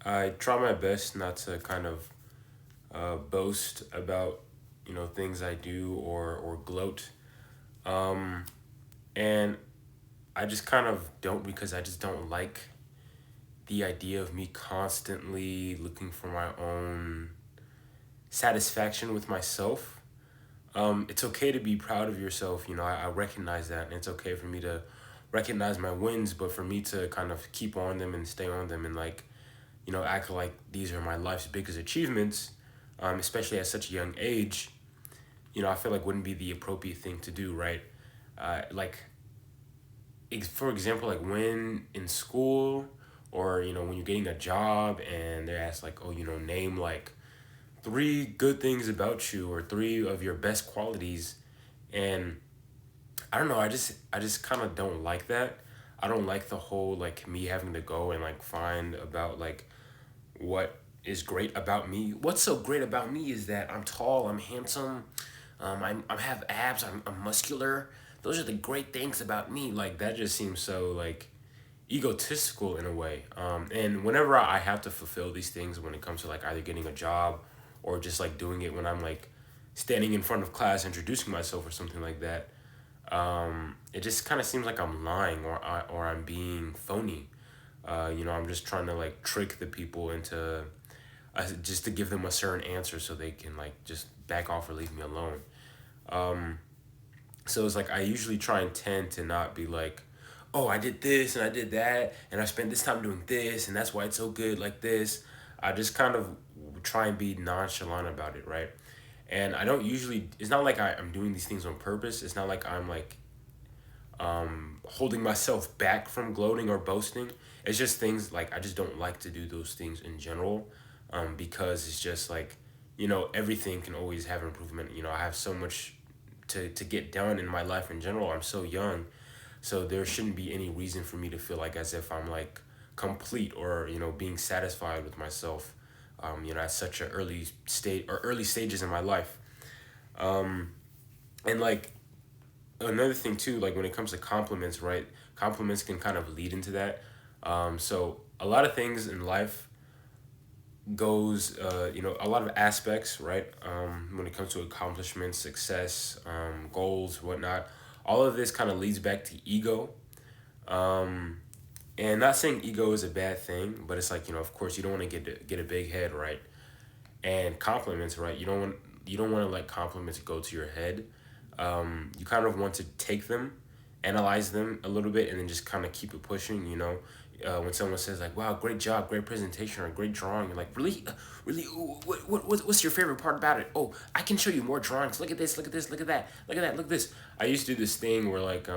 I try my best not to kind of boast about things I do or gloat. Um, and I just kind of don't because I just don't like the idea of me constantly looking for my own satisfaction with myself. It's okay to be proud of yourself. I recognize that, and it's okay for me to recognize my wins, but for me to kind of keep on them and stay on them and like, act like these are my life's biggest achievements, especially at such a young age, I feel like wouldn't be the appropriate thing to do, right? Like, for example, like when in school or, when you're getting a job and they're asked like, oh, name like three good things about you or three of your best qualities. And I don't know, I just kind of don't like that. I don't like the whole like me having to go and like find about like what is great about me. What's so great about me is that I'm tall, I'm handsome, I have abs, I'm muscular. Those are the great things about me. Like that just seems so like egotistical in a way. And whenever I have to fulfill these things when it comes to like either getting a job or just like doing it when I'm like standing in front of class introducing myself or something like that, it just kind of seems like I'm lying or I'm being phony. I'm just trying to like trick the people into just to give them a certain answer so they can like just back off or leave me alone. So it's like I usually try and tend to not be like, oh, I did this and I did that and I spent this time doing this and that's why it's so good like this. I just kind of try and be nonchalant about it, right? And I don't usually. It's not like I'm doing these things on purpose. It's not like I'm like holding myself back from gloating or boasting. It's just things like I just don't like to do those things in general, because it's just like, everything can always have improvement. I have so much to get done in my life in general. I'm so young, so there shouldn't be any reason for me to feel like as if I'm like complete or being satisfied with myself. At such an early state or early stages in my life, and like another thing too, like when it comes to compliments, right? Compliments can kind of lead into that. So a lot of things in life goes, a lot of aspects, right? When it comes to accomplishments, success, goals, whatnot, all of this kind of leads back to ego. Um, and not saying ego is a bad thing, but it's like, of course, you don't want to get a big head, right? And compliments, right? You don't want to let compliments go to your head. You kind of want to take them, analyze them a little bit, and then just kind of keep it pushing. When someone says like, "Wow, great job, great presentation, or great drawing," you're like, "Really, really? What's your favorite part about it?" "Oh, I can show you more drawings. Look at this. Look at this. Look at that. Look at that. Look at this." I used to do this thing where like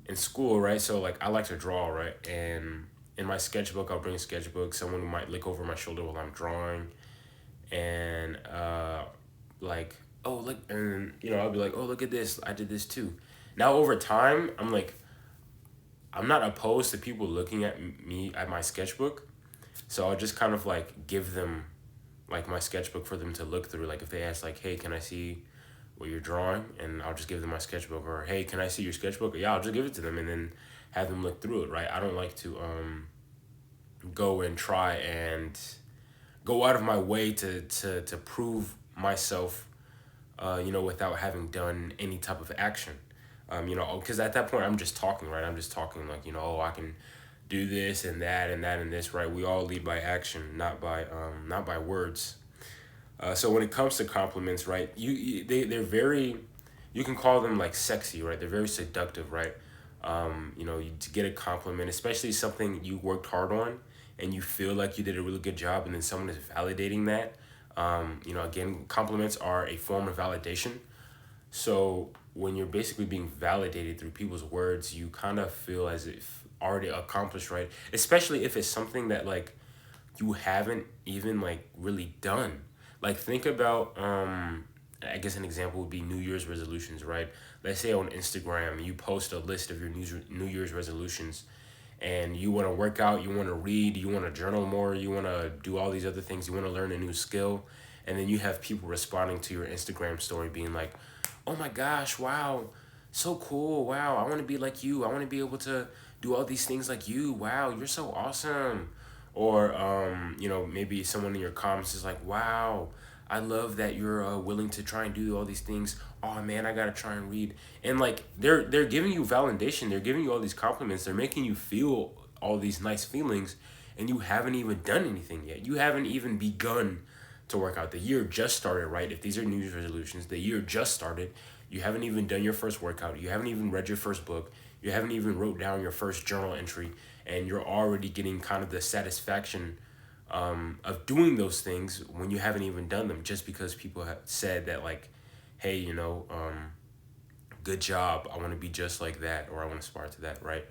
in school, right? So like I like to draw, right? And in my sketchbook, I'll bring a sketchbook. Someone might look over my shoulder while I'm drawing, and like, oh look, and I'll be like, oh look at this, I did this too. Now over time, I'm like, I'm not opposed to people looking at me at my sketchbook, so I'll just kind of like give them like my sketchbook for them to look through. Like if they ask like, hey, can I see what you're drawing? And I'll just give them my sketchbook. Or hey, can I see your sketchbook? Yeah, I'll just give it to them and then have them look through it, right? I don't like to go and try and go out of my way to prove myself, without having done any type of action. Because at that point I'm just talking, right? I'm just talking like, oh, I can do this and that and that and this, right? We all lead by action, not by words. So when it comes to compliments, right? They're very, you can call them like sexy, right? They're very seductive, right? To get a compliment, especially something you worked hard on, and you feel like you did a really good job, and then someone is validating that. Again, compliments are a form of validation. So when you're basically being validated through people's words, you kind of feel as if already accomplished, right? Especially if it's something that like you haven't even like really done. Like think about I guess an example would be New Year's resolutions, right? Let's say on Instagram you post a list of your New Year's resolutions, and you want to work out, you want to read, you want to journal more, you want to do all these other things, you want to learn a new skill, and then you have people responding to your Instagram story being like, "Oh my gosh, wow, so cool. Wow, I want to be like you. I want to be able to do all these things like you. Wow, you're so awesome." Or maybe someone in your comments is like, wow, I love that you're willing to try and do all these things. Oh man, I gotta try and read. And like they're giving you validation, they're giving you all these compliments, they're making you feel all these nice feelings, and you haven't even done anything yet. You haven't even begun to work out. The year just started, right? If these are New Year's resolutions, the year just started. You haven't even done your first workout. You haven't even read your first book. You haven't even wrote down your first journal entry, and you're already getting kind of the satisfaction of doing those things when you haven't even done them, just because people have said that, like, hey, good job, I want to be just like that, or I want to aspire to that, right?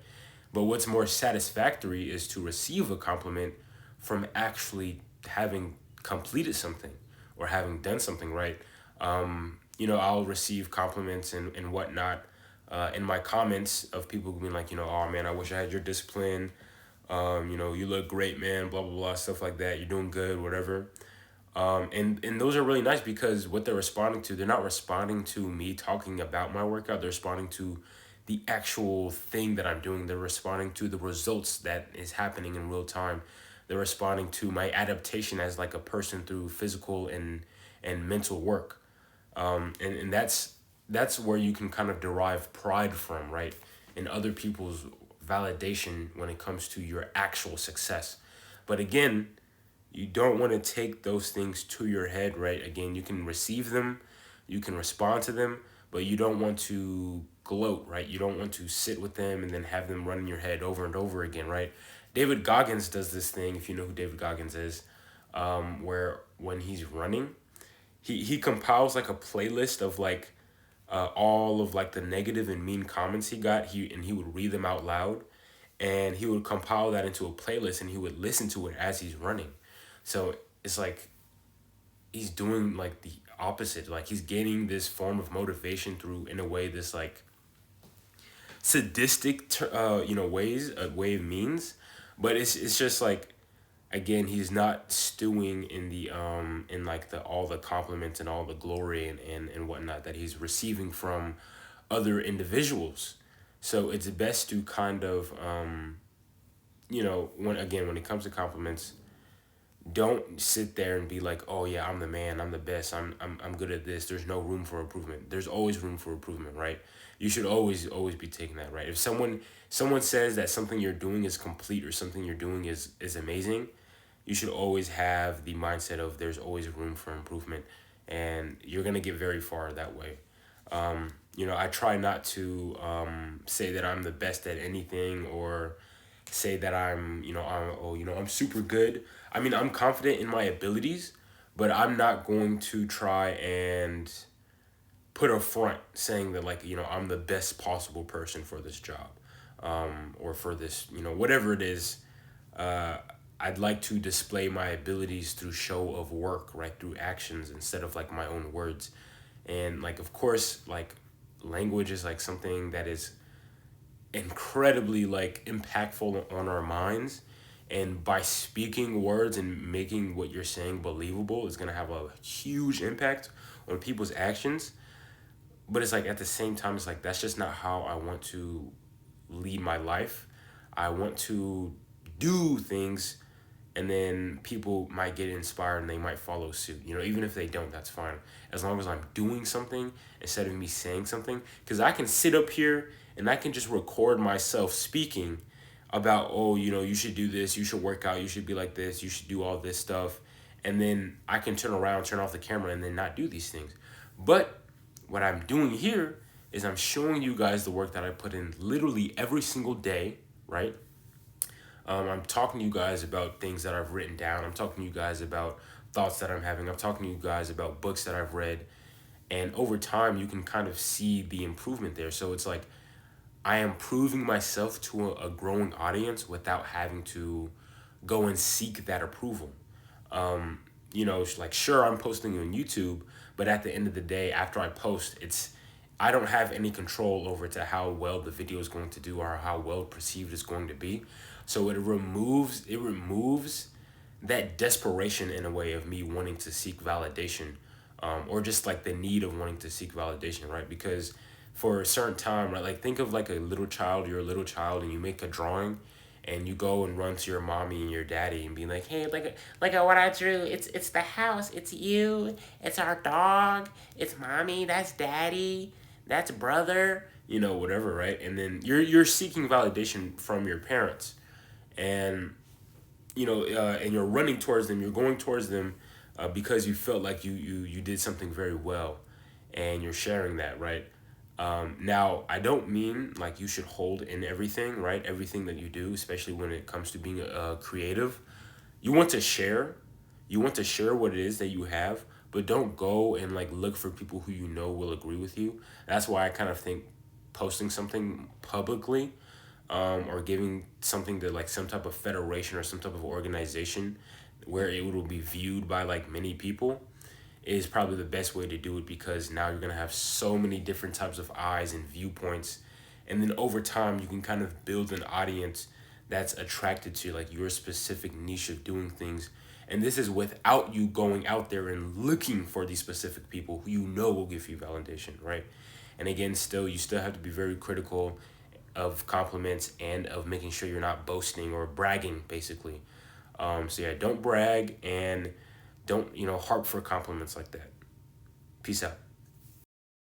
But what's more satisfactory is to receive a compliment from actually having completed something or having done something, right? I'll receive compliments and whatnot in my comments of people being like, oh man, I wish I had your discipline. You look great, man, blah, blah, blah, stuff like that. You're doing good, whatever. And those are really nice because what they're responding to, they're not responding to me talking about my workout. They're responding to the actual thing that I'm doing. They're responding to the results that is happening in real time. They're responding to my adaptation as like a person through physical and mental work. And that's where you can kind of derive pride from, right? In other people's validation when it comes to your actual success. But again, you don't want to take those things to your head, right? Again, you can receive them, you can respond to them, but you don't want to gloat, right? You don't want to sit with them and then have them run in your head over and over again, right? David Goggins does this thing, if you know who David Goggins is, where when he's running, he compiles like a playlist of like all of like the negative and mean comments he got. He would read them out loud, and he would compile that into a playlist, and he would listen to it as he's running. So it's like he's doing like the opposite. Like he's gaining this form of motivation through, in a way, this like sadistic, way of means. But it's just like, again, he's not stewing in the in like the all the compliments and all the glory and whatnot that he's receiving from other individuals. So it's best to kind of when it comes to compliments, don't sit there and be like, oh yeah, I'm the man, I'm the best, I'm good at this, there's no room for improvement. There's always room for improvement, right? You should always be taking that, right? If someone says that something you're doing is complete, or something you're doing is amazing, you should always have the mindset of there's always room for improvement, and you're going to get very far that way. I try not to say that I'm the best at anything, or say that I'm super good. I mean, I'm confident in my abilities, but I'm not going to try and put a front saying that, like, I'm the best possible person for this job, or for this, whatever it is. uh, I'd like to display my abilities through show of work, right, through actions instead of like my own words. And like, of course, like, language is like something that is incredibly like impactful on our minds, and by speaking words and making what you're saying believable is going to have a huge impact on people's actions. But it's like, at the same time, it's like, that's just not how I want to lead my life. I want to do things, and then people might get inspired and they might follow suit. Even if they don't, that's fine, as long as I'm doing something instead of me saying something. Because I can sit up here and I can just record myself speaking about, oh, you should do this, you should work out, you should be like this, you should do all this stuff, and then I can turn around, turn off the camera, and then not do these things. But what I'm doing here is I'm showing you guys the work that I put in literally every single day, right? I'm talking to you guys about things that I've written down. I'm talking to you guys about thoughts that I'm having. I'm talking to you guys about books that I've read. And over time, you can kind of see the improvement there. So it's like, I am proving myself to a growing audience without having to go and seek that approval. It's like, sure, I'm posting on YouTube, but at the end of the day, after I post, I don't have any control over to how well the video is going to do, or how well perceived it's going to be. So it removes that desperation, in a way, of me wanting to seek validation, or just like the need of wanting to seek validation, right? Because for a certain time, right, like, think of like a little child. You're a little child and you make a drawing, and you go and run to your mommy and your daddy and be like, "Hey, look at what I drew. It's the house. It's you. It's our dog. It's mommy. That's daddy. That's brother. You know, whatever, right?" And then you're seeking validation from your parents, and and you're running towards them. You're going towards them because you felt like you did something very well, and you're sharing that, right? Now, I don't mean like you should hold in everything, right? Everything that you do, especially when it comes to being creative. You want to share. You want to share what it is that you have, but don't go and like look for people who you know will agree with you. That's why I kind of think posting something publicly, or giving something to like some type of federation or some type of organization where it will be viewed by like many people is probably the best way to do it, because now you're going to have so many different types of eyes and viewpoints, and then over time you can kind of build an audience that's attracted to like your specific niche of doing things. And this is without you going out there and looking for these specific people who you know will give you validation, right? And again, still you still have to be very critical of compliments and of making sure you're not boasting or bragging, basically. So yeah, don't brag, and don't harp for compliments like that. Peace out.